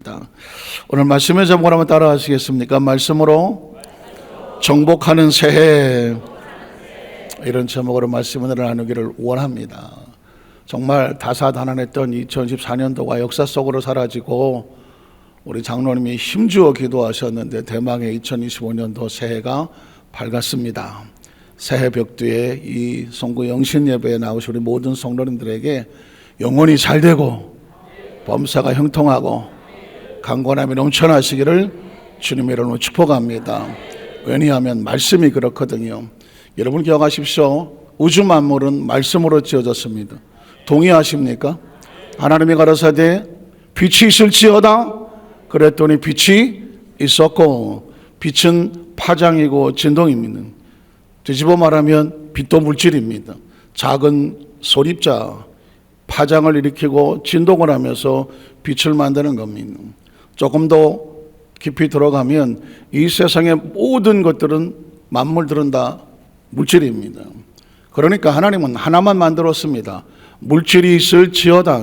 하겠습니다. 오늘 말씀의 제목을 한번 따라 하시겠습니까? 말씀으로 정복하는 새해, 이런 제목으로 말씀을 나누기를 원합니다. 정말 다사다난했던 2014년도가 역사 속으로 사라지고 우리 장로님이 힘주어 기도하셨는데 대망의 2025년도 새해가 밝았습니다. 새해 벽두에 이 송구 영신 예배에 나오신 우리 모든 성도님들에게 영혼이 잘 되고 범사가 형통하고 강건함이 넘쳐나시기를 주님의 이름으로 축복합니다. 왜냐하면 말씀이 그렇거든요. 여러분 기억하십시오. 우주 만물은 말씀으로 지어졌습니다. 동의하십니까? 하나님이 가라사대 빛이 있을지어다 그랬더니 빛이 있었고, 빛은 파장이고 진동입니다. 뒤집어 말하면 빛도 물질입니다. 작은 소립자 파장을 일으키고 진동을 하면서 빛을 만드는 겁니다. 조금 더 깊이 들어가면 이 세상의 모든 것들은, 만물들은 다 물질입니다. 그러니까 하나님은 하나만 만들었습니다. 물질이 있을지어다,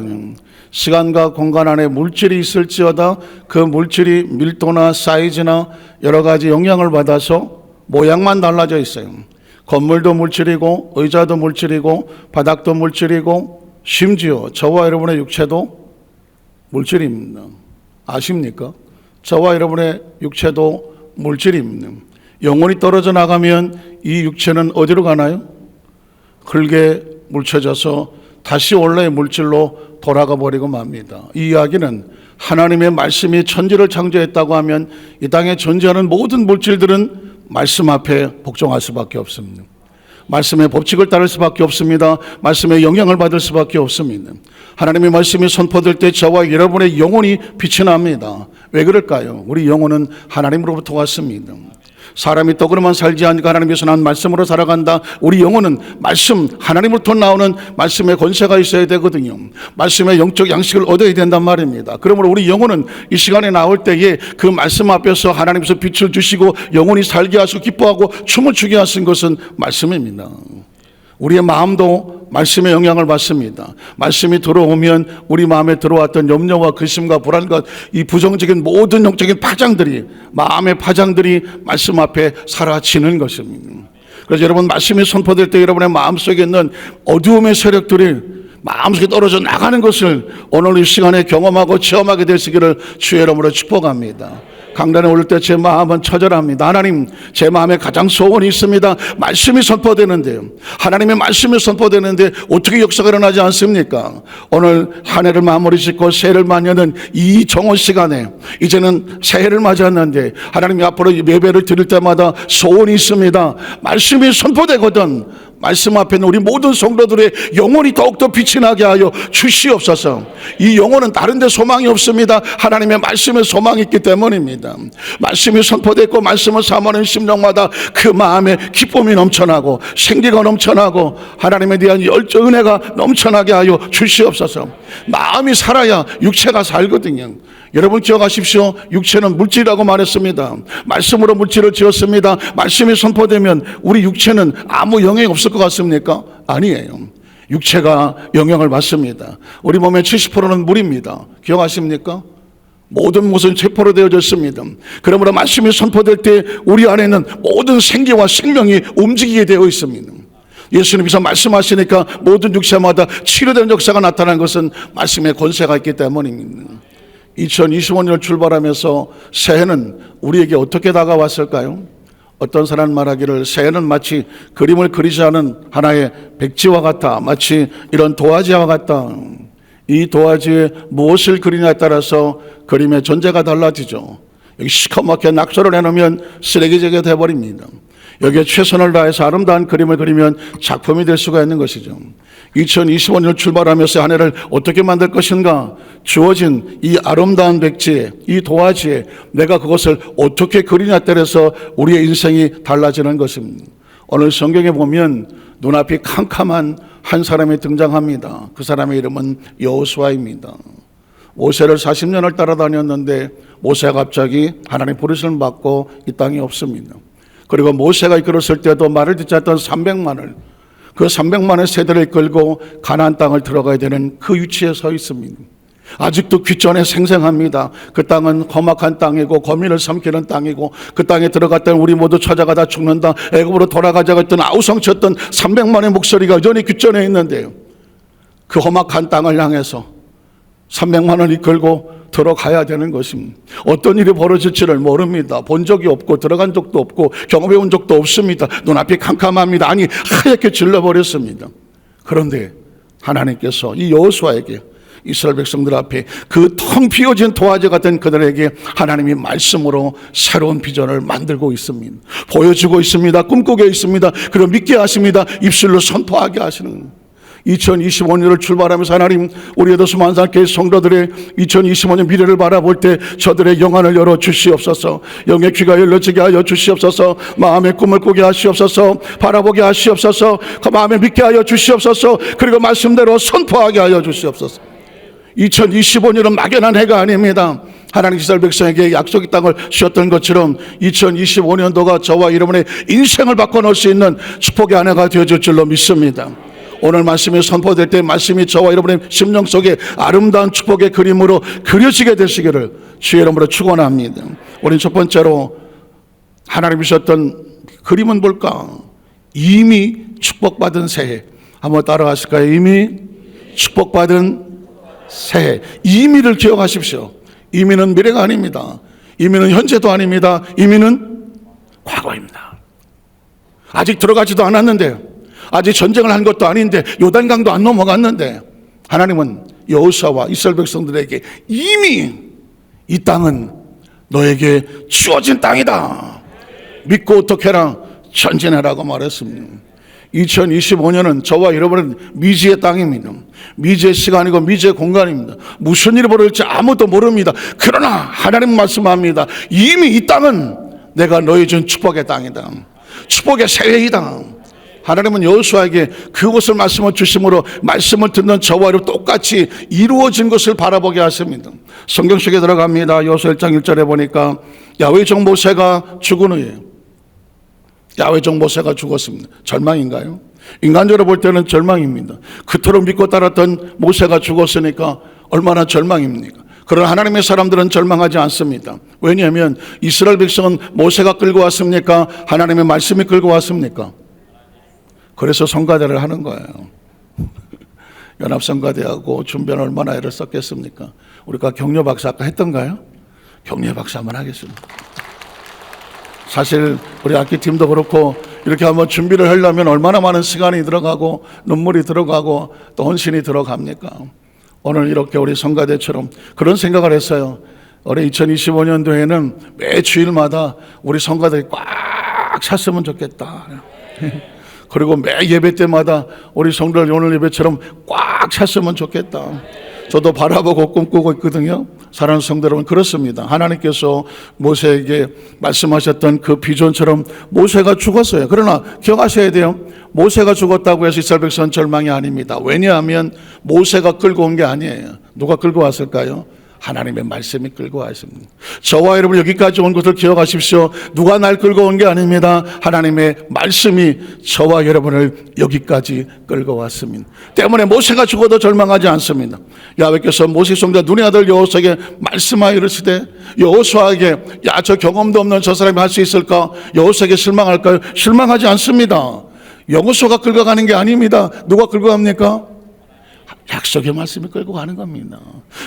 시간과 공간 안에 물질이 있을지어다 그 물질이 밀도나 사이즈나 여러 가지 영향을 받아서 모양만 달라져 있어요. 건물도 물질이고 의자도 물질이고 바닥도 물질이고 심지어 저와 여러분의 육체도 물질입니다. 아십니까? 저와 여러분의 육체도 물질입니다. 영혼이 떨어져 나가면 이 육체는 어디로 가나요? 흙에 묻혀져서 다시 원래의 물질로 돌아가 버리고 맙니다. 이 이야기는 하나님의 말씀이 천지를 창조했다고 하면 이 땅에 존재하는 모든 물질들은 말씀 앞에 복종할 수밖에 없습니다. 말씀의 법칙을 따를 수밖에 없습니다. 말씀의 영향을 받을 수밖에 없습니다. 하나님의 말씀이 선포될 때 저와 여러분의 영혼이 빛이 납니다. 왜 그럴까요? 우리 영혼은 하나님으로부터 왔습니다. 사람이 떡으로만 살지 않고 하나님께서 난 말씀으로 살아간다. 우리 영혼은 말씀, 하나님으로부터 나오는 말씀의 권세가 있어야 되거든요. 말씀의 영적 양식을 얻어야 된단 말입니다. 그러므로 우리 영혼은 이 시간에 나올 때에 그 말씀 앞에서 하나님께서 빛을 주시고 영혼이 살게 하시고 기뻐하고 춤을 추게 하신 것은 말씀입니다. 우리의 마음도 말씀의 영향을 받습니다. 말씀이 들어오면 우리 마음에 들어왔던 염려와 근심과 불안과 이 부정적인 모든 영적인 파장들이, 마음의 파장들이 말씀 앞에 사라지는 것입니다. 그래서 여러분, 말씀이 선포될 때 여러분의 마음속에 있는 어두움의 세력들이 마음속에 떨어져 나가는 것을 오늘 이 시간에 경험하고 체험하게 되시기를 주의 이름으로 축복합니다. 강단에 오를 때 제 마음은 처절합니다. 하나님, 제 마음에 가장 소원이 있습니다. 말씀이 선포되는데요. 하나님의 말씀이 선포되는데 어떻게 역사가 일어나지 않습니까? 오늘 한 해를 마무리 짓고 새해를 맞이하는 이 정오 시간에 이제는 새해를 맞이했는데 하나님이 앞으로 예배를 드릴 때마다 소원이 있습니다. 말씀이 선포되거든 말씀 앞에 있는 우리 모든 성도들의 영혼이 더욱더 빛이 나게 하여 주시옵소서. 이 영혼은 다른 데 소망이 없습니다. 하나님의 말씀에 소망이 있기 때문입니다. 말씀이 선포됐고 말씀을 사모하는 심령마다 그 마음에 기쁨이 넘쳐나고 생기가 넘쳐나고 하나님에 대한 열정, 은혜가 넘쳐나게 하여 주시옵소서. 마음이 살아야 육체가 살거든요. 여러분 기억하십시오. 육체는 물질이라고 말했습니다. 말씀으로 물질을 지었습니다. 말씀이 선포되면 우리 육체는 아무 영향이 없을 것 같습니까? 아니에요. 육체가 영향을 받습니다. 우리 몸의 70%는 물입니다. 기억하십니까? 모든 것은 세포로 되어져 있습니다. 그러므로 말씀이 선포될 때 우리 안에는 모든 생기와 생명이 움직이게 되어 있습니다. 예수님께서 말씀하시니까 모든 육체마다 치료되는 역사가 나타난 것은 말씀의 권세가 있기 때문입니다. 2025년을 출발하면서 새해는 우리에게 어떻게 다가왔을까요? 어떤 사람은 말하기를 새해는 마치 그림을 그리지 않은 하나의 백지와 같다. 마치 이런 도화지와 같다. 이 도화지에 무엇을 그리냐에 따라서 그림의 존재가 달라지죠. 여기 시커멓게 낙서를 해놓으면 쓰레기재가 되어버립니다. 여기에 최선을 다해서 아름다운 그림을 그리면 작품이 될 수가 있는 것이죠. 2025년을 출발하면서 한 해를 어떻게 만들 것인가? 주어진 이 아름다운 백지에, 이 도화지에 내가 그것을 어떻게 그리냐에 따라서 우리의 인생이 달라지는 것입니다. 오늘 성경에 보면 눈앞이 캄캄한 한 사람이 등장합니다. 그 사람의 이름은 여호수아입니다. 모세를 40년을 따라다녔는데 모세가 갑자기 하나님 부르심을 받고 이 땅에 없습니다. 그리고 모세가 이끌었을 때도 말을 듣지 않던 300만을, 그 300만의 세대를 이끌고 가나안 땅을 들어가야 되는 그 위치에 서 있습니다. 아직도 귓전에 생생합니다. 그 땅은 험악한 땅이고 거민을 삼키는 땅이고 그 땅에 들어갔던 우리 모두 찾아가다 죽는다, 애굽으로 돌아가자고 했던 아우성쳤던 300만의 목소리가 여전히 귓전에 있는데요, 그 험악한 땅을 향해서 300만을 이끌고 들어가야 되는 것입니다. 어떤 일이 벌어질지를 모릅니다. 본 적이 없고 들어간 적도 없고 경험해 온 적도 없습니다. 눈앞이 캄캄합니다. 아니, 하얗게 질러버렸습니다. 그런데 하나님께서 이 여호수아에게, 이스라엘 백성들 앞에 그 텅 비어진 도화지 같은 그들에게 하나님이 말씀으로 새로운 비전을 만들고 있습니다. 보여주고 있습니다. 꿈꾸게 있습니다. 그리고 믿게 하십니다. 입술로 선포하게 하시는 겁니다. 2025년을 출발하면서 하나님, 우리 에도스 만상교회 성도들의 2025년 미래를 바라볼 때 저들의 영안을 열어 주시옵소서. 영의 귀가 열려지게 하여 주시옵소서. 마음의 꿈을 꾸게 하시옵소서. 바라보게 하시옵소서. 그 마음에 믿게 하여 주시옵소서. 그리고 말씀대로 선포하게 하여 주시옵소서. 2025년은 막연한 해가 아닙니다. 하나님 이스라엘 백성에게 약속의 땅을 주셨던 것처럼 2025년도가 저와 여러분의 인생을 바꿔놓을 수 있는 축복의 한 해가 되어줄 줄로 믿습니다. 오늘 말씀이 선포될 때 말씀이 저와 여러분의 심령 속에 아름다운 축복의 그림으로 그려지게 되시기를 주의 이름으로 축원합니다. 우린 첫 번째로 하나님이 주셨던 그림은 뭘까? 이미 축복받은 새해. 한번 따라하실까요? 이미 축복받은 새해. 이미를 기억하십시오. 이미는 미래가 아닙니다. 이미는 현재도 아닙니다. 이미는 과거입니다. 아직 들어가지도 않았는데, 아직 전쟁을 한 것도 아닌데, 요단강도 안 넘어갔는데 하나님은 여호수아와 이스라엘 백성들에게 이미 이 땅은 너에게 주어진 땅이다, 믿고 어떻게 해라? 전진하라고 말했습니다. 2025년은 저와 여러분은 미지의 땅입니다. 미지의 시간이고 미지의 공간입니다. 무슨 일이 벌어질지 아무도 모릅니다. 그러나 하나님 말씀합니다. 이미 이 땅은 내가 너희 준 축복의 땅이다. 축복의 새해이다. 하나님은 여호수아에게 그곳을 말씀을 주심으로 말씀을 듣는 저와 여러분 똑같이 이루어진 것을 바라보게 하십니다. 성경 속에 들어갑니다. 여호수아 1장 1절에 보니까 야훼의 종 모세가 죽은 후에, 야훼의 종 모세가 죽었습니다. 절망인가요? 인간적으로 볼 때는 절망입니다. 그토록 믿고 따랐던 모세가 죽었으니까 얼마나 절망입니까? 그러나 하나님의 사람들은 절망하지 않습니다. 왜냐하면 이스라엘 백성은 모세가 끌고 왔습니까? 하나님의 말씀이 끌고 왔습니까? 그래서 성가대를 하는 거예요. 연합성가대하고 준비는 얼마나 애를 썼겠습니까? 우리가 격려 박사 아까 했던가요? 격려 박사 한번 하겠습니다. 사실 우리 악기팀도 그렇고 이렇게 한번 준비를 하려면 얼마나 많은 시간이 들어가고 눈물이 들어가고 또 헌신이 들어갑니까? 오늘 이렇게 우리 성가대처럼 그런 생각을 했어요. 올해 2025년도에는 매 주일마다 우리 성가대가 꽉 찼으면 좋겠다. 그리고 매 예배 때마다 우리 성도들 오늘 예배처럼 꽉 찼으면 좋겠다. 저도 바라보고 꿈꾸고 있거든요. 사랑하는 성도 여러분, 그렇습니다. 하나님께서 모세에게 말씀하셨던 그 비전처럼 모세가 죽었어요. 그러나 기억하셔야 돼요. 모세가 죽었다고 해서 이스라엘 백성은 절망이 아닙니다. 왜냐하면 모세가 끌고 온 게 아니에요. 누가 끌고 왔을까요? 하나님의 말씀이 끌고 왔습니다. 저와 여러분 여기까지 온 것을 기억하십시오. 누가 날 끌고 온 게 아닙니다. 하나님의 말씀이 저와 여러분을 여기까지 끌고 왔습니다. 때문에 모세가 죽어도 절망하지 않습니다. 야훼께서 모세 성자 눈의 아들 여호수아에게 말씀하여 이르시되, 여호수아에게 야, 저 경험도 없는 저 사람이 할 수 있을까? 여호수아에게 실망할까요? 실망하지 않습니다. 여호수아가 끌고 가는 게 아닙니다. 누가 끌고 갑니까? 약속의 말씀이 끌고 가는 겁니다.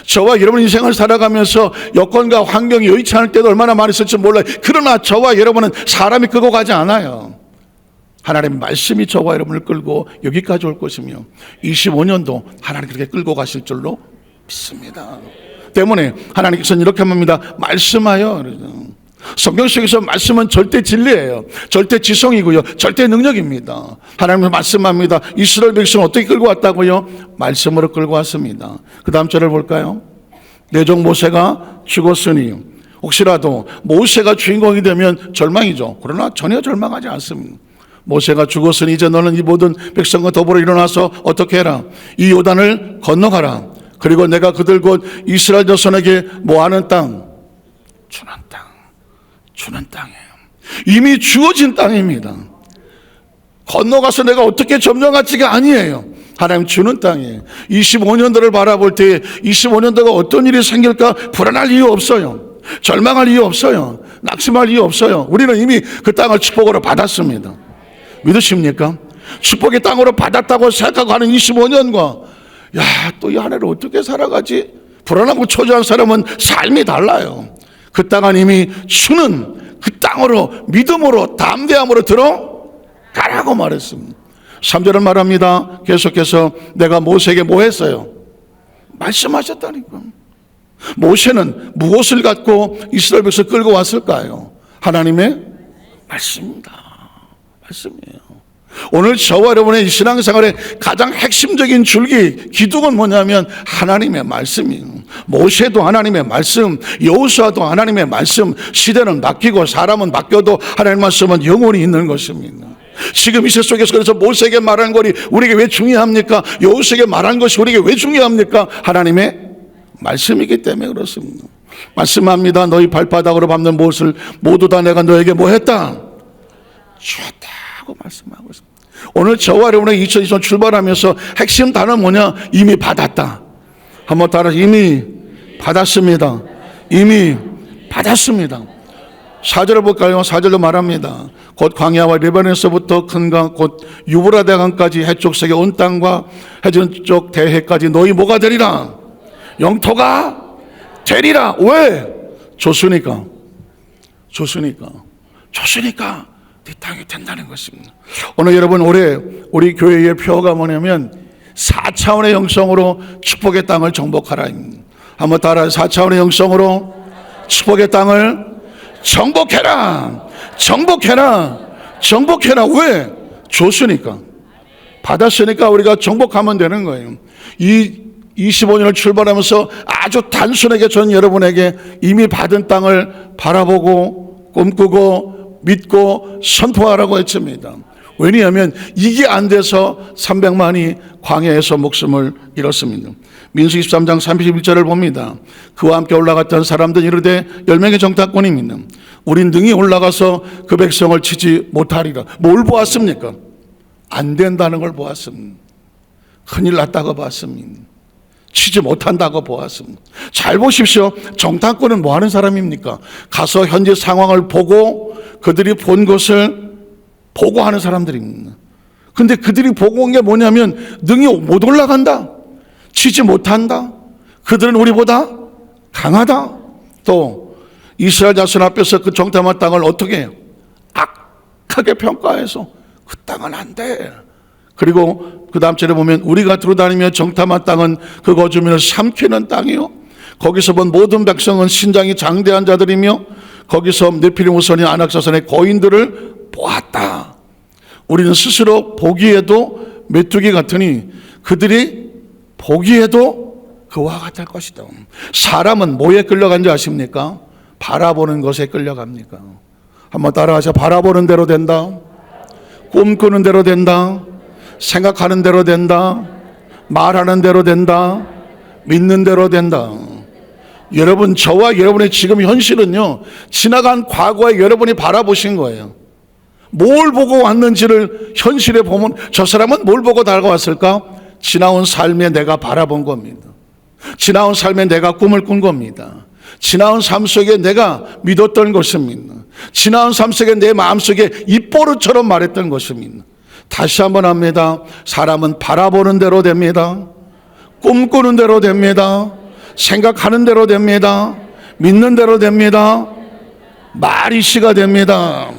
저와 여러분 인생을 살아가면서 여건과 환경이 여의치 않을 때도 얼마나 많이 있을지 몰라요. 그러나 저와 여러분은 사람이 끌고 가지 않아요. 하나님의 말씀이 저와 여러분을 끌고 여기까지 올 것이며 25년도 하나님 그렇게 끌고 가실 줄로 믿습니다. 때문에 하나님께서는 이렇게 합니다. 말씀하여. 성경 속에서 말씀은 절대 진리예요. 절대 지성이고요. 절대 능력입니다. 하나님은 말씀합니다. 이스라엘 백성을 어떻게 끌고 왔다고요? 말씀으로 끌고 왔습니다. 그 다음 절을 볼까요? 내 종 모세가 죽었으니. 혹시라도 모세가 주인공이 되면 절망이죠. 그러나 전혀 절망하지 않습니다. 모세가 죽었으니 이제 너는 이 모든 백성과 더불어 일어나서 어떻게 해라? 이 요단을 건너가라. 그리고 내가 그들 곧 이스라엘 자손에게 뭐하는 땅? 주는 땅이에요. 이미 주어진 땅입니다. 건너가서 내가 어떻게 점령할지가 아니에요. 하나님 주는 땅이에요. 25년도를 바라볼 때 25년도가 어떤 일이 생길까 불안할 이유 없어요. 절망할 이유 없어요. 낙심할 이유 없어요. 우리는 이미 그 땅을 축복으로 받았습니다. 믿으십니까? 축복의 땅으로 받았다고 생각하고 하는 25년과 또 이 한 해를 어떻게 살아가지? 불안하고 초조한 사람은 삶이 달라요. 그 땅은 이미 주는 그 땅으로 믿음으로 담대함으로 들어가라고 말했습니다. 3절은 말합니다. 계속해서 내가 모세에게 뭐 했어요? 말씀하셨다니까. 모세는 무엇을 갖고 이스라엘 백성을 끌고 왔을까요? 하나님의 말씀입니다. 말씀이에요. 오늘 저와 여러분의 신앙생활의 가장 핵심적인 줄기 기둥은 뭐냐면 하나님의 말씀이에요. 모세도 하나님의 말씀, 여호수아도 하나님의 말씀. 시대는 바뀌고 사람은 바뀌어도 하나님의 말씀은 영원히 있는 것입니다. 지금 이 세 속에서 그래서 모세에게 말한 것이 우리에게 왜 중요합니까? 여호수아에게 말한 것이 우리에게 왜 중요합니까? 하나님의 말씀이기 때문에 그렇습니다. 말씀합니다. 너희 발바닥으로 밟는 못을 모두 다 내가 너에게 뭐 했다? 주었다고 말씀하고 있습니다. 오늘 저와 여러분의 2020년 출발하면서 핵심 단어 뭐냐? 이미 받았다. 한번 따라 이미 받았습니다. 이미 받았습니다. 4절을 볼까요? 4절로 말합니다. 곧 광야와 레바논에서부터 큰 강 곧 유브라데 강까지 해쪽색의 온 땅과 해전쪽 대해까지 너희 뭐가 되리라? 영토가 되리라. 왜? 줬으니까 네 땅이 된다는 것입니다. 오늘 여러분 올해 우리 교회의 표가 뭐냐면 4차원의 영성으로 축복의 땅을 정복하라. 한번 따라 4차원의 영성으로 축복의 땅을 정복해라. 왜? 줬으니까. 받았으니까 우리가 정복하면 되는 거예요. 이 25년을 출발하면서 아주 단순하게 전 여러분에게 이미 받은 땅을 바라보고 꿈꾸고 믿고 선포하라고 했습니다. 왜냐하면 이게 안 돼서 300만이 광야에서 목숨을 잃었습니다. 민수 23장 31절을 봅니다. 그와 함께 올라갔던 사람들 이르되 10명의 정탐꾼입니다. 우린 등이 올라가서 그 백성을 치지 못하리라. 뭘 보았습니까? 안 된다는 걸 보았습니다. 큰일 났다고 봤습니다. 치지 못한다고 보았습니다. 잘 보십시오. 정탐꾼은 뭐 하는 사람입니까? 가서 현재 상황을 보고 그들이 본 것을 보고하는 사람들입니다. 근데 그들이 보고 온 게 뭐냐면 능이 못 올라간다. 치지 못한다. 그들은 우리보다 강하다. 또 이스라엘 자손 앞에서 그 정탐한 땅을 어떻게 해요? 악하게 평가해서 그 땅은 안 돼. 그리고 그 다음 절에 보면 우리가 들어다니며 정탐한 땅은 그 거주민을 삼키는 땅이요. 거기서 본 모든 백성은 신장이 장대한 자들이며 거기서 네피림 후손이 아낙 자손의 거인들을 보았다. 우리는 스스로 보기에도 메뚜기 같으니 그들이 보기에도 그와 같을 것이다. 사람은 뭐에 끌려간지 아십니까? 바라보는 것에 끌려갑니까? 한번 따라하자. 바라보는 대로 된다. 꿈꾸는 대로 된다. 생각하는 대로 된다. 말하는 대로 된다. 믿는 대로 된다. 여러분, 저와 여러분의 지금 현실은요, 지나간 과거에 여러분이 바라보신 거예요. 뭘 보고 왔는지를 현실에 보면 저 사람은 뭘 보고 다가왔을까? 지나온 삶에 내가 바라본 겁니다. 지나온 삶에 내가 꿈을 꾼 겁니다. 지나온 삶 속에 내가 믿었던 것입니다. 지나온 삶 속에 내 마음속에 입버릇처럼 말했던 것입니다. 다시 한번 합니다. 사람은 바라보는 대로 됩니다. 꿈꾸는 대로 됩니다. 생각하는 대로 됩니다. 믿는 대로 됩니다. 말이 시가 됩니다.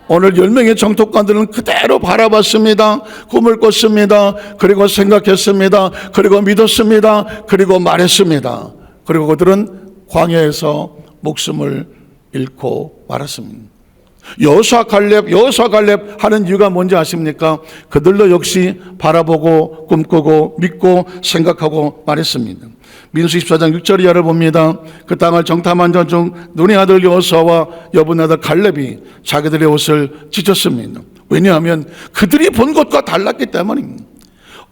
오늘 10명의 정탐관들은 그대로 바라봤습니다. 꿈을 꿨습니다. 그리고 생각했습니다. 그리고 믿었습니다. 그리고 말했습니다. 그리고 그들은 광야에서 목숨을 잃고 말았습니다. 여호수아 갈렙 하는 이유가 뭔지 아십니까? 그들도 역시 바라보고 꿈꾸고 믿고 생각하고 말했습니다. 민수 24장 6절 이하를 봅니다. 그 땅을 정탐한 자 중 눈의 아들 여호수아와 여분의 아들 갈렙이 자기들의 옷을 찢었습니다. 왜냐하면 그들이 본 것과 달랐기 때문입니다.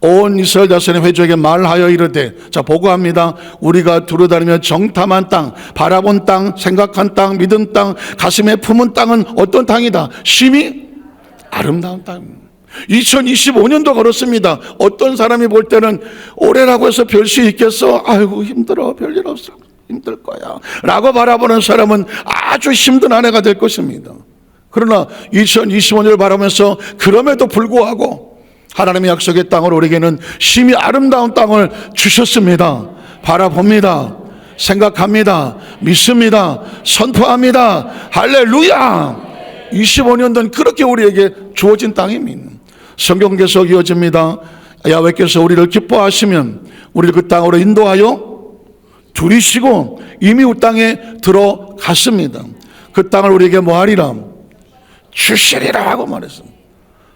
온 이스라엘 자손의 회족에게 말하여 이르되, 자 보고합니다. 우리가 두루다니며 정탐한 땅, 바라본 땅, 생각한 땅, 믿은 땅, 가슴에 품은 땅은 어떤 땅이다? 심히 아름다운 땅입니다. 2025년도 그렇습니다. 어떤 사람이 볼 때는 올해라고 해서 별 수 있겠어? 아이고 힘들어, 별일 없어, 힘들 거야 라고 바라보는 사람은 아주 힘든 한 해가 될 것입니다. 그러나 2025년을 바라면서 그럼에도 불구하고 하나님의 약속의 땅을 우리에게는 심히 아름다운 땅을 주셨습니다. 바라봅니다. 생각합니다. 믿습니다. 선포합니다. 할렐루야. 25년도는 그렇게 우리에게 주어진 땅입니다. 성경 계속 이어집니다. 야훼께서 우리를 기뻐하시면 우리를 그 땅으로 인도하여 두리시고 이미 그 땅에 들어갔습니다. 그 땅을 우리에게 뭐하리라? 주시리라 하고 말했습니다.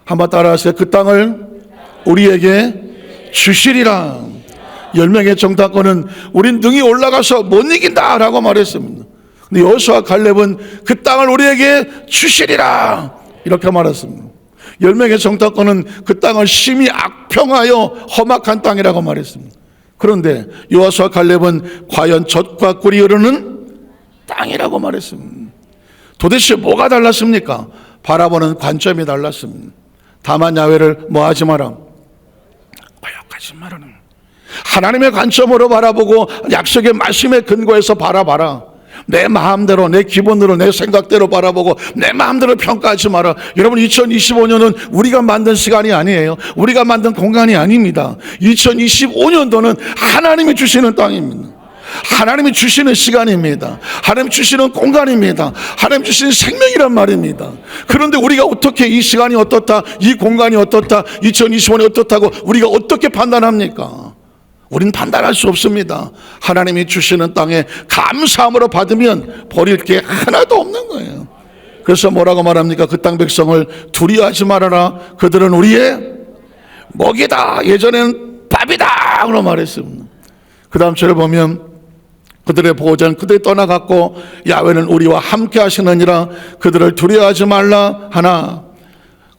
한번 따라하세요. 그 땅을 우리에게 주시리라. 10명의 정탐꾼은 우린 능히 올라가서 못 이긴다 라고 말했습니다. 근데 여호수아 갈렙은 그 땅을 우리에게 주시리라 이렇게 말했습니다. 10명의 정탐꾼은 그 땅을 심히 악평하여 험악한 땅이라고 말했습니다. 그런데 여호수아 갈렙은 과연 젖과 꿀이 흐르는 땅이라고 말했습니다. 도대체 뭐가 달랐습니까? 바라보는 관점이 달랐습니다. 다만 야훼를 뭐하지 마라? 거역하지 마라는 하나님의 관점으로 바라보고 약속의 말씀에 근거해서 바라봐라. 내 마음대로, 내 기분으로, 내 생각대로 바라보고 내 마음대로 평가하지 마라. 여러분, 2025년은 우리가 만든 시간이 아니에요. 우리가 만든 공간이 아닙니다. 2025년도는 하나님이 주시는 땅입니다. 하나님이 주시는 시간입니다. 하나님 주시는 공간입니다. 하나님 주시는 생명이란 말입니다. 그런데 우리가 어떻게 이 시간이 어떻다, 이 공간이 어떻다, 2025년이 어떻다고 우리가 어떻게 판단합니까? 우린 판단할 수 없습니다. 하나님이 주시는 땅에 감사함으로 받으면 버릴 게 하나도 없는 거예요. 그래서 뭐라고 말합니까? 그 땅 백성을 두려워하지 말아라. 그들은 우리의 먹이다. 예전에는 밥이다. 그런 말했습니다. 그 다음 절을 보면 그들의 보호자는 그들이 떠나갔고 야훼는 우리와 함께 하시느니라. 그들을 두려워하지 말라 하나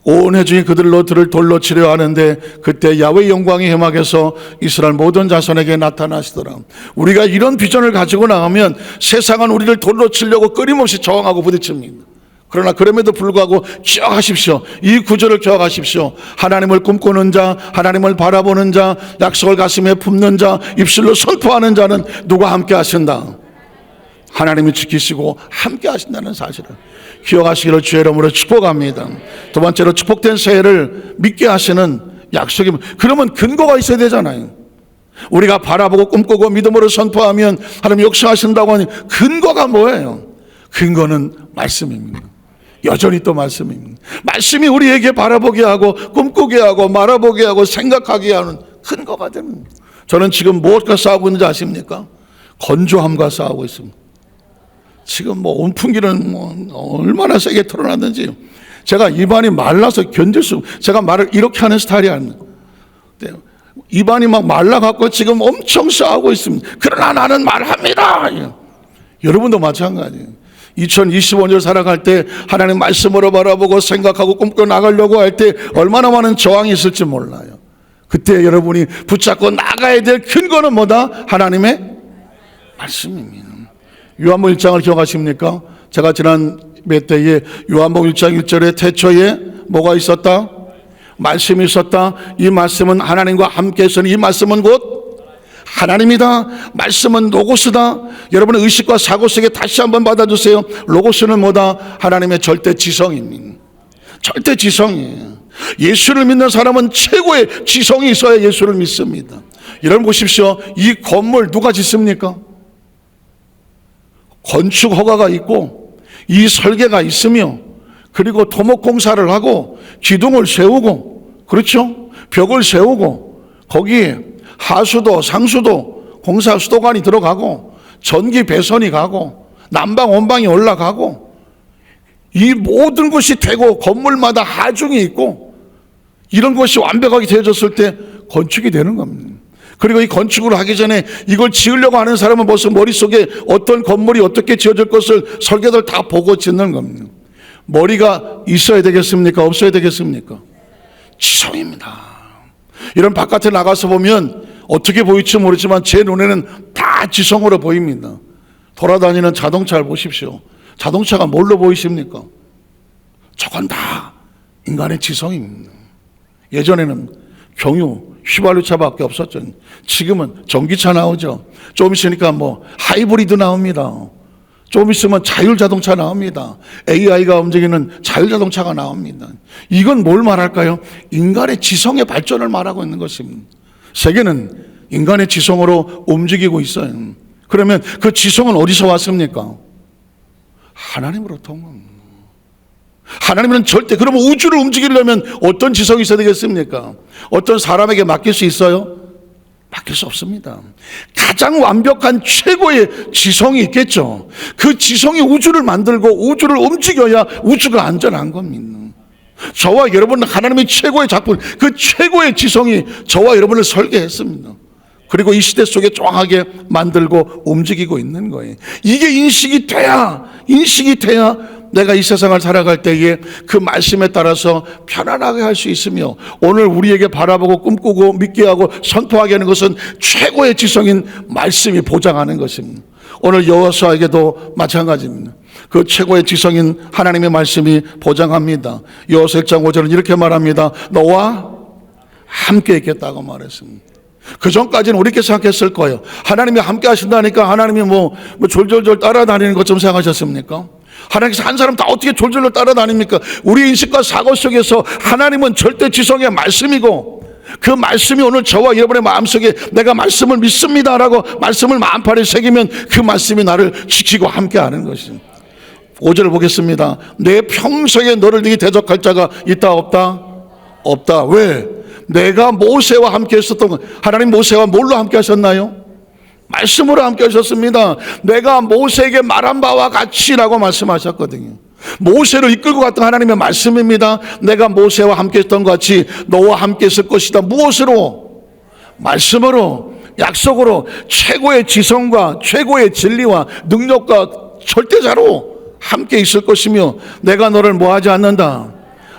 온 회중이 그들로 들을 돌로 치려 하는데 그때 야훼의 영광이 해막에서 이스라엘 모든 자손에게 나타나시더라. 우리가 이런 비전을 가지고 나가면 세상은 우리를 돌로 치려고 끊임없이 저항하고 부딪힙니다. 그러나 그럼에도 불구하고 기억하십시오. 이 구절을 기억하십시오. 하나님을 꿈꾸는 자, 하나님을 바라보는 자, 약속을 가슴에 품는 자, 입술로 선포하는 자는 누가 함께 하신다? 하나님이 지키시고 함께 하신다는 사실을 기억하시기를 주의 이름으로 축복합니다. 두 번째로 축복된 새해를 믿게 하시는 약속이, 그러면 근거가 있어야 되잖아요. 우리가 바라보고 꿈꾸고 믿음으로 선포하면 하나님 역사하신다고 하니 근거가 뭐예요? 근거는 말씀입니다. 여전히 또 말씀입니다. 말씀이 우리에게 바라보게 하고 꿈꾸게 하고 말아보게 하고 생각하게 하는 근거가 됩니다. 저는 지금 무엇과 싸우고 있는지 아십니까? 건조함과 싸우고 있습니다. 지금 온풍기는 얼마나 세게 틀어놨는지 제가 입안이 말라서 견딜 수, 제가 말을 이렇게 하는 스타일이 아닙니다. 입안이 막 말라갖고 지금 엄청 싸우고 있습니다. 그러나 나는 말합니다. 여러분도 마찬가지예요. 2025년을 살아갈 때 하나님 말씀으로 바라보고 생각하고 꿈꿔 나가려고 할 때 얼마나 많은 저항이 있을지 몰라요. 그때 여러분이 붙잡고 나가야 될 근거는 뭐다? 하나님의 말씀입니다. 요한복음 1장을 기억하십니까? 제가 지난 몇 때에 요한복음 1장 1절에 태초에 뭐가 있었다? 말씀이 있었다. 이 말씀은 하나님과 함께 있으니 이 말씀은 곧 하나님이다. 말씀은 로고스다. 여러분의 의식과 사고 속에 다시 한번 받아주세요. 로고스는 뭐다? 하나님의 절대 지성입니다. 절대 지성이에요. 예수를 믿는 사람은 최고의 지성이 있어야 예수를 믿습니다. 여러분 보십시오. 이 건물 누가 짓습니까? 건축 허가가 있고 이 설계가 있으며 그리고 토목공사를 하고 기둥을 세우고, 그렇죠? 벽을 세우고 거기에 하수도 상수도 공사 수도관이 들어가고 전기 배선이 가고 난방 원방이 올라가고 이 모든 것이 되고 건물마다 하중이 있고 이런 것이 완벽하게 되어졌을 때 건축이 되는 겁니다. 그리고 이 건축을 하기 전에 이걸 지으려고 하는 사람은 벌써 머릿속에 어떤 건물이 어떻게 지어질 것을 설계도를 다 보고 짓는 겁니다. 머리가 있어야 되겠습니까? 없어야 되겠습니까? 지성입니다. 이런 바깥에 나가서 보면 어떻게 보일지 모르지만 제 눈에는 다 지성으로 보입니다. 돌아다니는 자동차를 보십시오. 자동차가 뭘로 보이십니까? 저건 다 인간의 지성입니다. 예전에는 경유, 휘발유차밖에 없었죠. 지금은 전기차 나오죠. 좀 있으니까 뭐 하이브리드 나옵니다. 좀 있으면 자율자동차 나옵니다. AI가 움직이는 자율자동차가 나옵니다. 이건 뭘 말할까요? 인간의 지성의 발전을 말하고 있는 것입니다. 세계는 인간의 지성으로 움직이고 있어요. 그러면 그 지성은 어디서 왔습니까? 하나님으로부터. 하나님은 절대, 그러면 우주를 움직이려면 어떤 지성이 있어야 되겠습니까? 어떤 사람에게 맡길 수 있어요? 맡길 수 없습니다. 가장 완벽한 최고의 지성이 있겠죠. 그 지성이 우주를 만들고 우주를 움직여야 우주가 안전한 겁니다. 저와 여러분은 하나님의 최고의 작품, 그 최고의 지성이 저와 여러분을 설계했습니다. 그리고 이 시대 속에 정확하게 만들고 움직이고 있는 거예요. 이게 인식이 돼야 내가 이 세상을 살아갈 때에 그 말씀에 따라서 편안하게 할 수 있으며, 오늘 우리에게 바라보고 꿈꾸고 믿게 하고 선포하게 하는 것은 최고의 지성인 말씀이 보장하는 것입니다. 오늘 여호수아에게도 마찬가지입니다. 그 최고의 지성인 하나님의 말씀이 보장합니다. 여호수아 1장 5절은 이렇게 말합니다. 너와 함께 있겠다고 말했습니다. 그 전까지는 우리께 생각했을 거예요. 하나님이 함께 하신다니까 하나님이 뭐 졸졸졸 따라다니는 것처럼 생각하셨습니까? 하나님께서 한 사람 다 어떻게 졸졸졸 따라다닙니까? 우리 인식과 사고 속에서 하나님은 절대 지성의 말씀이고, 그 말씀이 오늘 저와 여러분의 마음속에 내가 말씀을 믿습니다라고 말씀을 마음판에 새기면 그 말씀이 나를 지키고 함께하는 것입니다. 5절을 보겠습니다. 내 평생에 너를 네게 대적할 자가 있다 없다? 없다. 왜? 내가 모세와 함께 했었던 것. 하나님 모세와 뭘로 함께 하셨나요? 말씀으로 함께 하셨습니다. 내가 모세에게 말한 바와 같이라고 말씀하셨거든요. 모세를 이끌고 갔던 하나님의 말씀입니다. 내가 모세와 함께 했던 것 같이 너와 함께 했을 것이다. 무엇으로? 말씀으로, 약속으로, 최고의 지성과 최고의 진리와 능력과 절대자로 함께 있을 것이며, 내가 너를 뭐하지 않는다?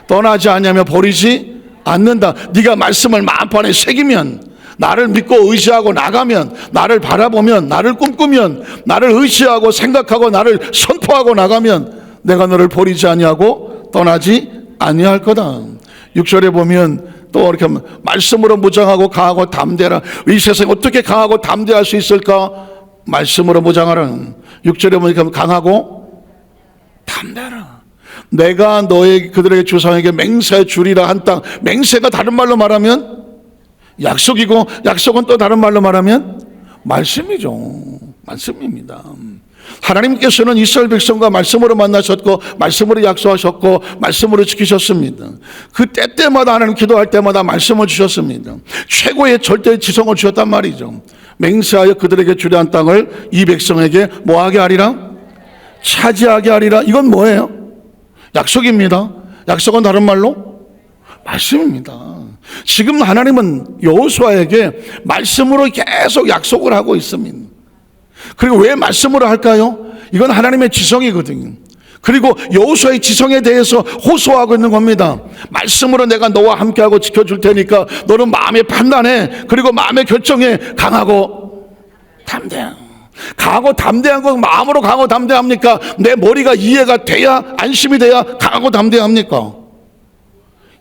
떠나지 않냐며 버리지 않는다. 네가 말씀을 마음판에 새기면, 나를 믿고 의지하고 나가면, 나를 바라보면, 나를 꿈꾸면, 나를 의지하고 생각하고 나를 선포하고 나가면 내가 너를 버리지 아니하고 떠나지 아니할 거다. 6절에 보면 또 이렇게 말씀으로 무장하고 강하고 담대하라. 이 세상에 어떻게 강하고 담대할 수 있을까? 말씀으로 무장하라. 6절에 보면 강하고 담대하라. 내가 그들에게 조상에게 맹세 주리라 한 땅. 맹세가 다른 말로 말하면 약속이고, 약속은 또 다른 말로 말하면 말씀이죠. 말씀입니다. 하나님께서는 이스라엘 백성과 말씀으로 만나셨고, 말씀으로 약속하셨고, 말씀으로 지키셨습니다. 그 때때마다 하나님 기도할 때마다 말씀을 주셨습니다. 최고의 절대 지성을 주셨단 말이죠. 맹세하여 그들에게 주려 한 땅을 이 백성에게 뭐하게 하리라? 차지하게 하리라. 이건 뭐예요? 약속입니다. 약속은 다른 말로 말씀입니다. 지금 하나님은 여호수아에게 말씀으로 계속 약속을 하고 있습니다. 그리고 왜 말씀으로 할까요? 이건 하나님의 지성이거든요. 그리고 여호수아의 지성에 대해서 호소하고 있는 겁니다. 말씀으로 내가 너와 함께하고 지켜줄 테니까 너는 마음의 판단에, 그리고 마음의 결정에 강하고 담대한. 강하고 담대한 건 마음으로 강하고 담대합니까? 내 머리가 이해가 돼야, 안심이 돼야 강하고 담대합니까?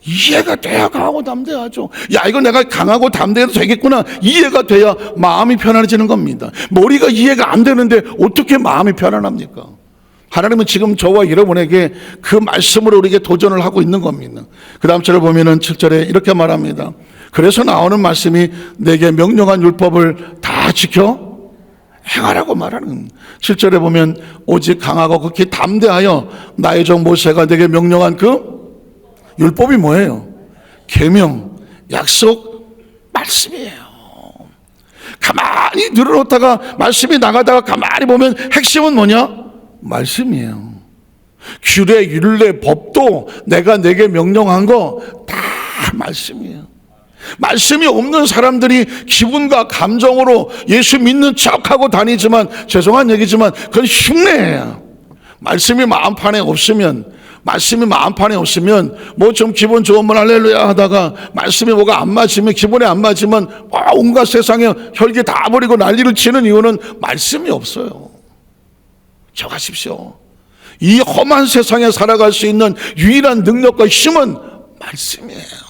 이해가 돼야 강하고 담대하죠. 야, 이거 내가 강하고 담대해도 되겠구나, 이해가 돼야 마음이 편안해지는 겁니다. 머리가 이해가 안 되는데 어떻게 마음이 편안합니까? 하나님은 지금 저와 여러분에게 그 말씀으로 우리에게 도전을 하고 있는 겁니다. 그 다음 절을 보면은 7절에 이렇게 말합니다. 그래서 나오는 말씀이 내게 명령한 율법을 다 지켜 행하라고 말하는. 7절에 보면 오직 강하고 극히 담대하여 나의 종 모세가 내게 명령한 그 율법이 뭐예요? 계명, 약속, 말씀이에요. 가만히 늘어놓다가 말씀이 나가다가 가만히 보면 핵심은 뭐냐? 말씀이에요. 규례, 율례, 법도 내가 내게 명령한 거 다 말씀이에요. 말씀이 없는 사람들이 기분과 감정으로 예수 믿는 척하고 다니지만, 죄송한 얘기지만 그건 흉내예요. 말씀이 마음판에 없으면, 뭐 좀 기분 좋으면 할렐루야 하다가 말씀이 뭐가 안 맞으면, 기분에 안 맞으면 온갖 세상에 혈기 다 버리고 난리를 치는 이유는 말씀이 없어요. 기억하십시오. 이 험한 세상에 살아갈 수 있는 유일한 능력과 힘은 말씀이에요.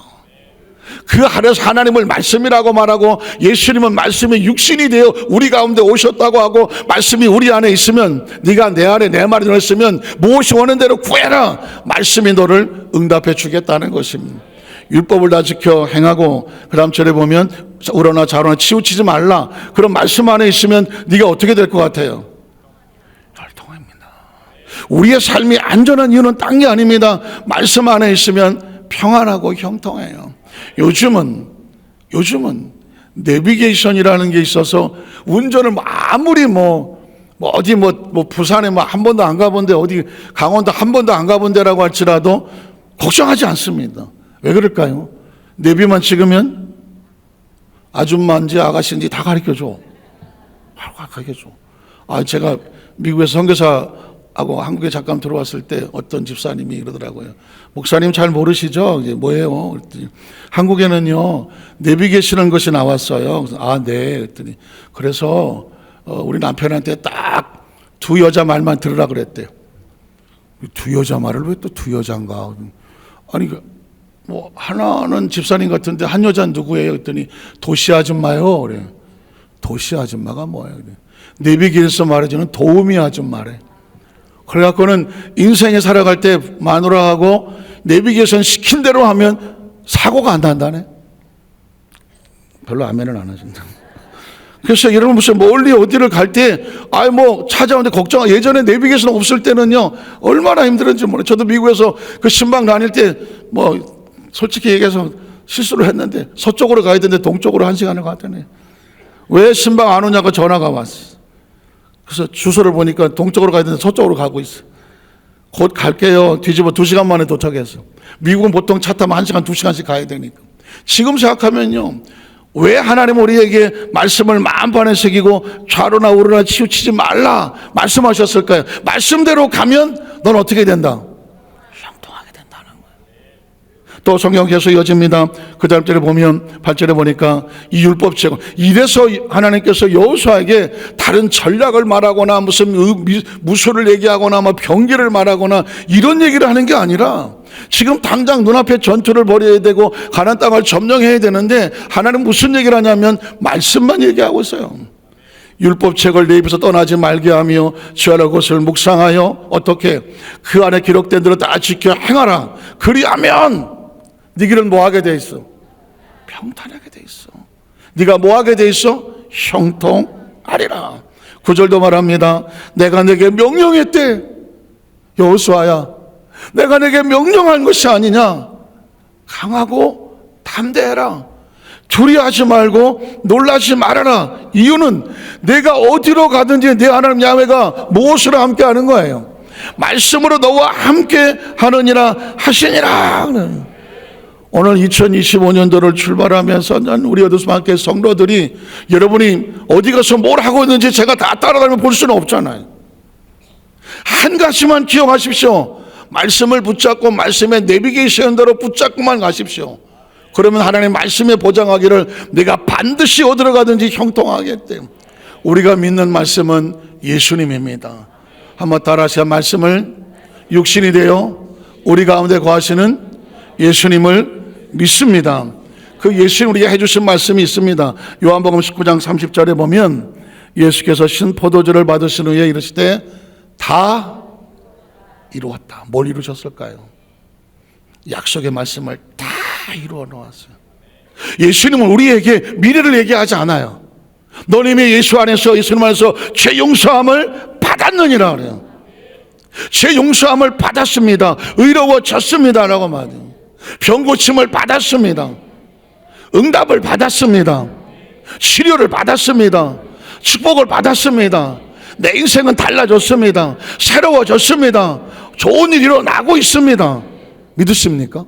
그 안에서 하나님을 말씀이라고 말하고 예수님은 말씀이 육신이 되어 우리 가운데 오셨다고 하고 말씀이 우리 안에 있으면 네가 내 안에 내 말이 들었으면 무엇이 원하는 대로 구해라. 말씀이 너를 응답해 주겠다는 것입니다. 율법을 다 지켜 행하고 그 다음 절에 보면 우러나 좌로나 치우치지 말라. 그런 말씀 안에 있으면 네가 어떻게 될 것 같아요? 혈통합니다. 우리의 삶이 안전한 이유는 딴 게 아닙니다. 말씀 안에 있으면 평안하고 형통해요. 요즘은 내비게이션이라는 게 있어서 운전을 아무리 어디 부산에 한 번도 안 가본 데 어디 강원도 한 번도 안 가본 데라고 할지라도 걱정하지 않습니다. 왜 그럴까요? 내비만 찍으면 아줌마인지 아가씨인지 다 가르쳐줘. 바로 가르쳐줘. 제가 미국에서 선교사하고 한국에 잠깐 들어왔을 때 어떤 집사님이 이러더라고요. 목사님 잘 모르시죠? 이제 뭐예요? 그랬더니 한국에는요 내비게이션이라는 것이 나왔어요. 그래서 네. 그랬더니 그래서 우리 남편한테 딱 두 여자 말만 들으라 그랬대요. 두 여자 말을 왜 또 두 여자인가? 아니 하나는 집사님 같은데 한 여자는 누구예요? 그랬더니 도시 아줌마요. 그래. 도시 아줌마가 뭐예요? 그래. 내비게이션에서 말해주는 도우미 아줌마래. 그래갖고는 인생에 살아갈 때 마누라하고 내비게이션 시킨 대로 하면 사고가 안 난다네. 별로 아멘을 안 하신다. 그래서 여러분 무슨 멀리 어디를 갈 때 찾아오는데 걱정. 예전에 내비게이션 없을 때는요 얼마나 힘들었는지 몰라요. 저도 미국에서 그 신방 다닐 때 솔직히 얘기해서 실수를 했는데 서쪽으로 가야 되는데 동쪽으로 1시간을 갔더니 왜 신방 안 오냐고 전화가 왔어. 그래서 주소를 보니까 동쪽으로 가야 되는데 서쪽으로 가고 있어. 곧 갈게요. 뒤집어 2시간 만에 도착했어. 미국은 보통 차 타면 1시간 2시간씩 가야 되니까. 지금 생각하면요 왜 하나님 우리에게 말씀을 만반에 새기고 좌로나 우로나 치우치지 말라 말씀하셨을까요? 말씀대로 가면 넌 어떻게 된다? 형통하게 된다는 거예요. 또 성경 계속 이어집니다. 그 다음 절에 보면 8절에 보니까 이 율법책은 이래서 하나님께서 여호수아에게 다른 전략을 말하거나 무슨 무술을 얘기하거나 병기를 말하거나 이런 얘기를 하는 게 아니라 지금 당장 눈앞에 전투를 벌여야 되고 가나안 땅을 점령해야 되는데 하나님 무슨 얘기를 하냐면 말씀만 얘기하고 있어요. 율법책을 내 입에서 떠나지 말게 하며 주야의 것을 묵상하여 어떻게 그 안에 기록된 대로 다 지켜 행하라. 그리하면 네 길은 뭐하게 돼 있어? 평탄하게 돼 있어. 네가 뭐하게 돼 있어? 형통하리라. 9절도 말합니다. 내가 내게 명령했대. 여호수아야 내가 내게 명령한 것이 아니냐. 강하고 담대해라. 두려워하지 말고 놀라지 말아라. 이유는 내가 어디로 가든지 내 하나님 야훼가 무엇으로 함께 하는 거예요? 말씀으로 너와 함께 하느니라 하시니라. 오늘 2025년도를 출발하면서 우리 어드스만께 성도들이 여러분이 어디 가서 뭘 하고 있는지 제가 다 따라다니며 볼 수는 없잖아요. 한 가지만 기억하십시오. 말씀을 붙잡고 말씀의 내비게이션대로 붙잡고만 가십시오. 그러면 하나님 말씀에 보장하기를 내가 반드시 어디로 가든지 형통하겠대. 우리가 믿는 말씀은 예수님입니다. 한번 따라하세요. 말씀을 육신이 되어 우리 가운데 거하시는 예수님을 믿습니다. 그 예수님 우리가 해주신 말씀이 있습니다. 요한복음 19장 30절에 보면 예수께서 신포도주를 받으신 후에 이르시되 다 이루었다. 뭘 이루셨을까요? 약속의 말씀을 다 이루어 놓았어요. 예수님은 우리에게 미래를 얘기하지 않아요. 너는 이미 예수 안에서 예수님 안에서 죄 용서함을 받았느니라 그래요. 죄 용서함을 받았습니다. 의로워졌습니다 라고 말해요. 병 고침을 받았습니다. 응답을 받았습니다. 치료를 받았습니다. 축복을 받았습니다. 내 인생은 달라졌습니다. 새로워졌습니다. 좋은 일이 일어나고 있습니다. 믿으십니까?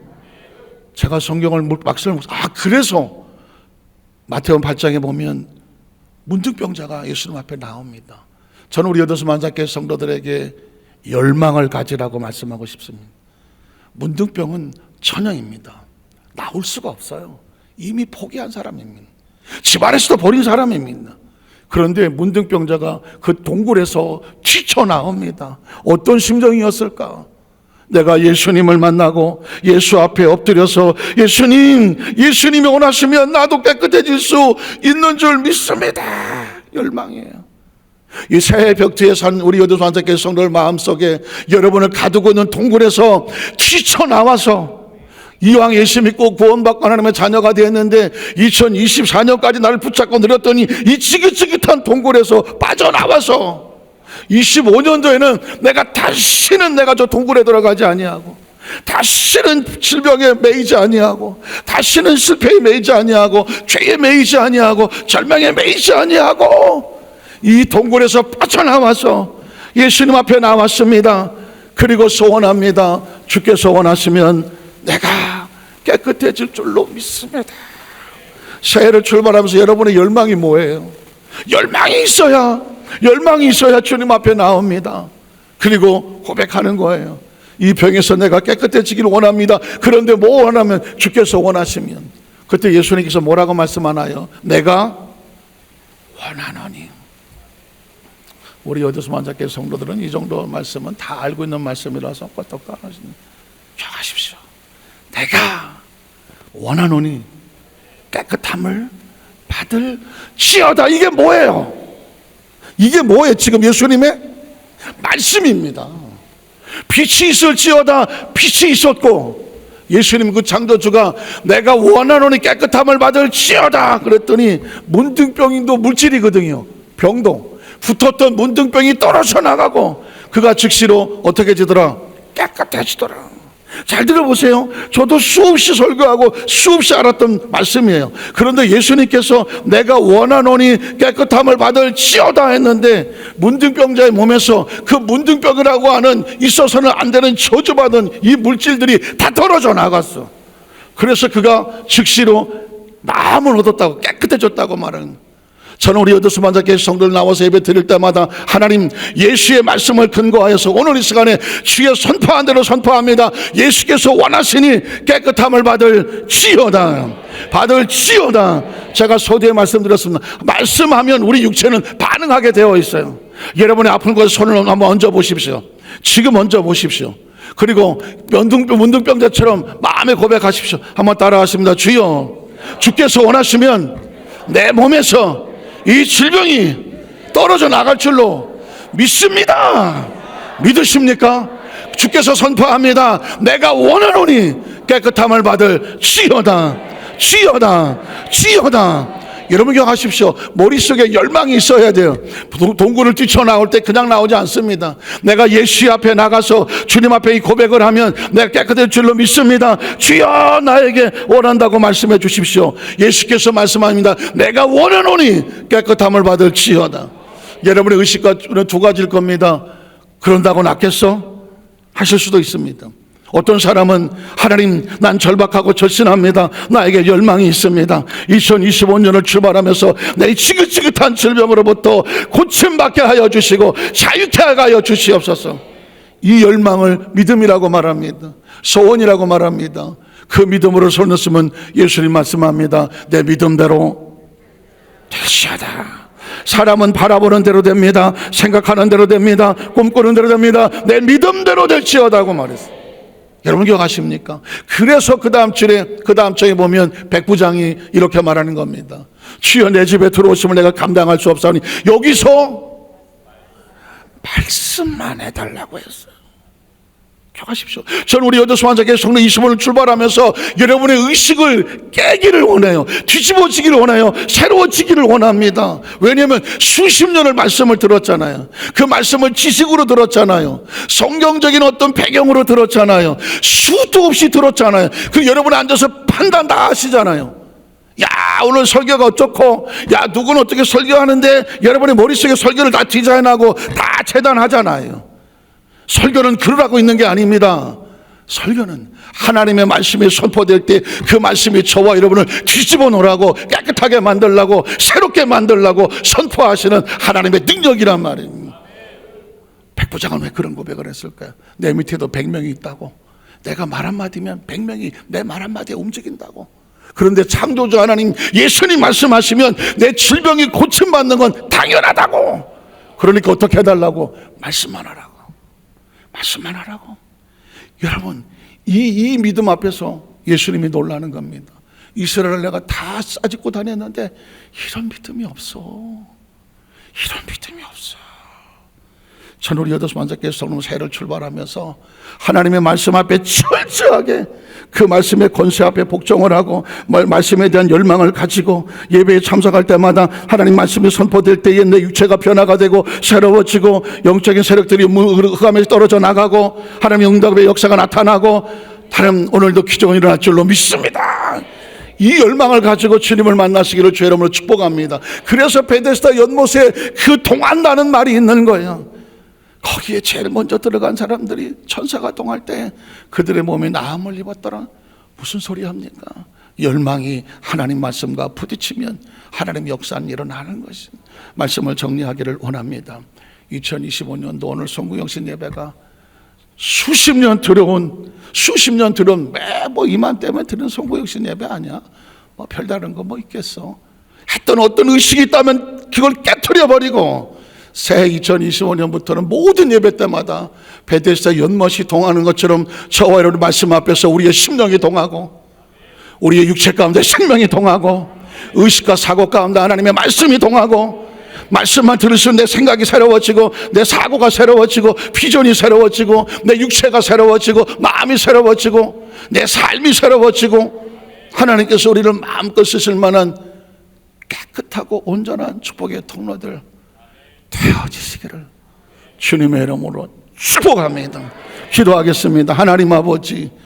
제가 성경을 막상 그래서 마태복음 8장에 보면 문둥병자가 예수님 앞에 나옵니다. 저는 우리 여도수 만사교회 성도들에게 열망을 가지라고 말씀하고 싶습니다. 문둥병은 천형입니다. 나올 수가 없어요. 이미 포기한 사람입니다. 집안에서도 버린 사람입니다. 그런데 문둥병자가 그 동굴에서 튀쳐나옵니다. 어떤 심정이었을까? 내가 예수님을 만나고 예수 앞에 엎드려서 예수님이 원하시면 나도 깨끗해질 수 있는 줄 믿습니다. 열망이에요. 이 새해 벽지에 산 우리 여도산자교회 성도들 마음속에 여러분을 가두고 있는 동굴에서 튀쳐나와서 이왕 예수 믿고 구원받고 하나님의 자녀가 되었는데 2024년까지 나를 붙잡고 늘었더니 이 지긋지긋한 동굴에서 빠져나와서 25년도에는 내가 다시는 저 동굴에 들어가지 아니하고 다시는 질병에 매이지 아니하고 다시는 실패에 매이지 아니하고 죄에 매이지 아니하고 절망에 매이지 아니하고 이 동굴에서 빠져나와서 예수님 앞에 나왔습니다. 그리고 소원합니다. 주께서 원하시면 내가 깨끗해질 줄로 믿습니다. 새해를 출발하면서 여러분의 열망이 뭐예요? 열망이 있어야 주님 앞에 나옵니다. 그리고 고백하는 거예요. 이 병에서 내가 깨끗해지기를 원합니다. 그런데 뭐 원하면 주께서 원하시면 그때 예수님께서 뭐라고 말씀하나요? 내가 원하노니. 우리 여도수만자교회 성도들은 이 정도 말씀은 다 알고 있는 말씀이라서 껐떡도 안 하시는. 기억하십시오. 내가 원하노니 깨끗함을 받을지어다. 이게 뭐예요? 지금 예수님의 말씀입니다. 빛이 있을지어다. 빛이 있었고 예수님 그 창조주가 내가 원하노니 깨끗함을 받을지어다 그랬더니 문둥병도 물질이거든요. 병도 붙었던 문둥병이 떨어져 나가고 그가 즉시로 어떻게 되더라? 깨끗해지더라. 잘 들어보세요. 저도 수없이 설교하고 수없이 알았던 말씀이에요. 그런데 예수님께서 내가 원하노니 깨끗함을 받을지어다 했는데 문둥병자의 몸에서 그 문둥병이라고 하는 있어서는 안 되는 저주받은 이 물질들이 다 떨어져 나갔어. 그래서 그가 즉시로 마음을 얻었다고, 깨끗해졌다고 말하는. 저는 우리 여도수만자교회 성도들 나와서 예배 드릴 때마다 하나님 예수의 말씀을 근거하여서 오늘 이 시간에 주의 선포한 대로 선포합니다. 예수께서 원하시니 깨끗함을 받을지어다. 제가 소두에 말씀드렸습니다. 말씀하면 우리 육체는 반응하게 되어 있어요. 여러분의 아픈 곳에 손을 한번 얹어 보십시오. 지금 얹어 보십시오. 그리고 문둥병자처럼 마음에 고백하십시오. 한번 따라하십니다. 주여, 주께서 원하시면 내 몸에서 이 질병이 떨어져 나갈 줄로 믿습니다. 믿으십니까? 주께서 선포합니다. 내가 원하노니 깨끗함을 받을지어다. 여러분 기억하십시오. 머릿속에 열망이 있어야 돼요. 동굴을 뛰쳐나올 때 그냥 나오지 않습니다. 내가 예수 앞에 나가서 주님 앞에 이 고백을 하면 내가 깨끗해질 줄로 믿습니다. 주여 나에게 원한다고 말씀해 주십시오. 예수께서 말씀합니다. 내가 원하노니 깨끗함을 받을지어다. 여러분의 의식과 두 가지일 겁니다. 그런다고 낫겠어? 하실 수도 있습니다. 어떤 사람은 하나님 난 절박하고 절신합니다. 나에게 열망이 있습니다. 2025년을 출발하면서 내 지긋지긋한 질병으로부터 고침받게 하여 주시고 자유케 하여 주시옵소서. 이 열망을 믿음이라고 말합니다. 소원이라고 말합니다. 그 믿음으로 손을 넣으면 예수님 말씀합니다. 내 믿음대로 될지어다. 사람은 바라보는 대로 됩니다. 생각하는 대로 됩니다. 꿈꾸는 대로 됩니다. 내 믿음대로 될지어다고 말했어요. 여러분 기억하십니까? 그래서 그 다음 장에 보면 백부장이 이렇게 말하는 겁니다. 주여 내 집에 들어오시면 내가 감당할 수 없사오니 여기서 말씀만 해달라고 했어요. 기억하십시오. 저는 우리 여도수만자교회 성도 25를 출발하면서 여러분의 의식을 깨기를 원해요. 뒤집어지기를 원해요. 새로워지기를 원합니다. 왜냐하면 수십 년을 말씀을 들었잖아요. 그 말씀을 지식으로 들었잖아요. 성경적인 어떤 배경으로 들었잖아요. 수도 없이 들었잖아요. 그 여러분 앉아서 판단 다 하시잖아요. 야 오늘 설교가 어쩌고, 야 누구는 어떻게 설교하는데 여러분의 머릿속에 설교를 다 디자인하고 다 재단하잖아요. 설교는 그러라고 있는 게 아닙니다. 설교는 하나님의 말씀이 선포될 때 그 말씀이 저와 여러분을 뒤집어 놓으라고, 깨끗하게 만들라고, 새롭게 만들라고 선포하시는 하나님의 능력이란 말입니다. 백부장은 왜 그런 고백을 했을까요? 내 밑에도 100명이 있다고. 내가 말 한마디면 100명이 내 말 한마디에 움직인다고. 그런데 창조주 하나님 예수님 말씀하시면 내 질병이 고침받는 건 당연하다고. 그러니까 어떻게 해달라고? 말씀만 하라고. 여러분, 이 믿음 앞에서 예수님이 놀라는 겁니다. 이스라엘을 내가 다 싸짓고 다녔는데 이런 믿음이 없어. 이런 믿음이 없어. 전 우리 여덟 만자께서 오늘 새해를 출발하면서 하나님의 말씀 앞에 철저하게 그 말씀의 권세 앞에 복종을 하고 말씀에 대한 열망을 가지고 예배에 참석할 때마다 하나님 말씀이 선포될 때에 내 육체가 변화가 되고 새로워지고 영적인 세력들이 흑암에서 떨어져 나가고 하나님의 응답의 역사가 나타나고 하나님 오늘도 기적은 일어날 줄로 믿습니다. 이 열망을 가지고 주님을 만나시기를 주의 이름으로 축복합니다. 그래서 베데스다 연못에 그 동한다는 말이 있는 거예요. 거기에 제일 먼저 들어간 사람들이 천사가 동할 때 그들의 몸에 나음을 입었더라. 무슨 소리 합니까? 열망이 하나님 말씀과 부딪히면 하나님의 역사는 일어나는 것이. 말씀을 정리하기를 원합니다. 2025년도 오늘 송구영신 예배가 수십 년 들어온 매 이맘때면 드는 송구영신 예배 아니야? 뭐 별다른 거 뭐 있겠어? 했던 어떤 의식이 있다면 그걸 깨트려버리고 새해 2025년부터는 모든 예배 때마다 베데스다 연못이 동하는 것처럼 저와 여러분의 말씀 앞에서 우리의 심령이 동하고 우리의 육체 가운데 생명이 동하고 의식과 사고 가운데 하나님의 말씀이 동하고 말씀만 들을수록 내 생각이 새로워지고 내 사고가 새로워지고 비전이 새로워지고 내 육체가 새로워지고 마음이 새로워지고 내 삶이 새로워지고 하나님께서 우리를 마음껏 쓰실 만한 깨끗하고 온전한 축복의 통로들 되어지시기를 주님의 이름으로 축복합니다. 기도하겠습니다. 하나님 아버지,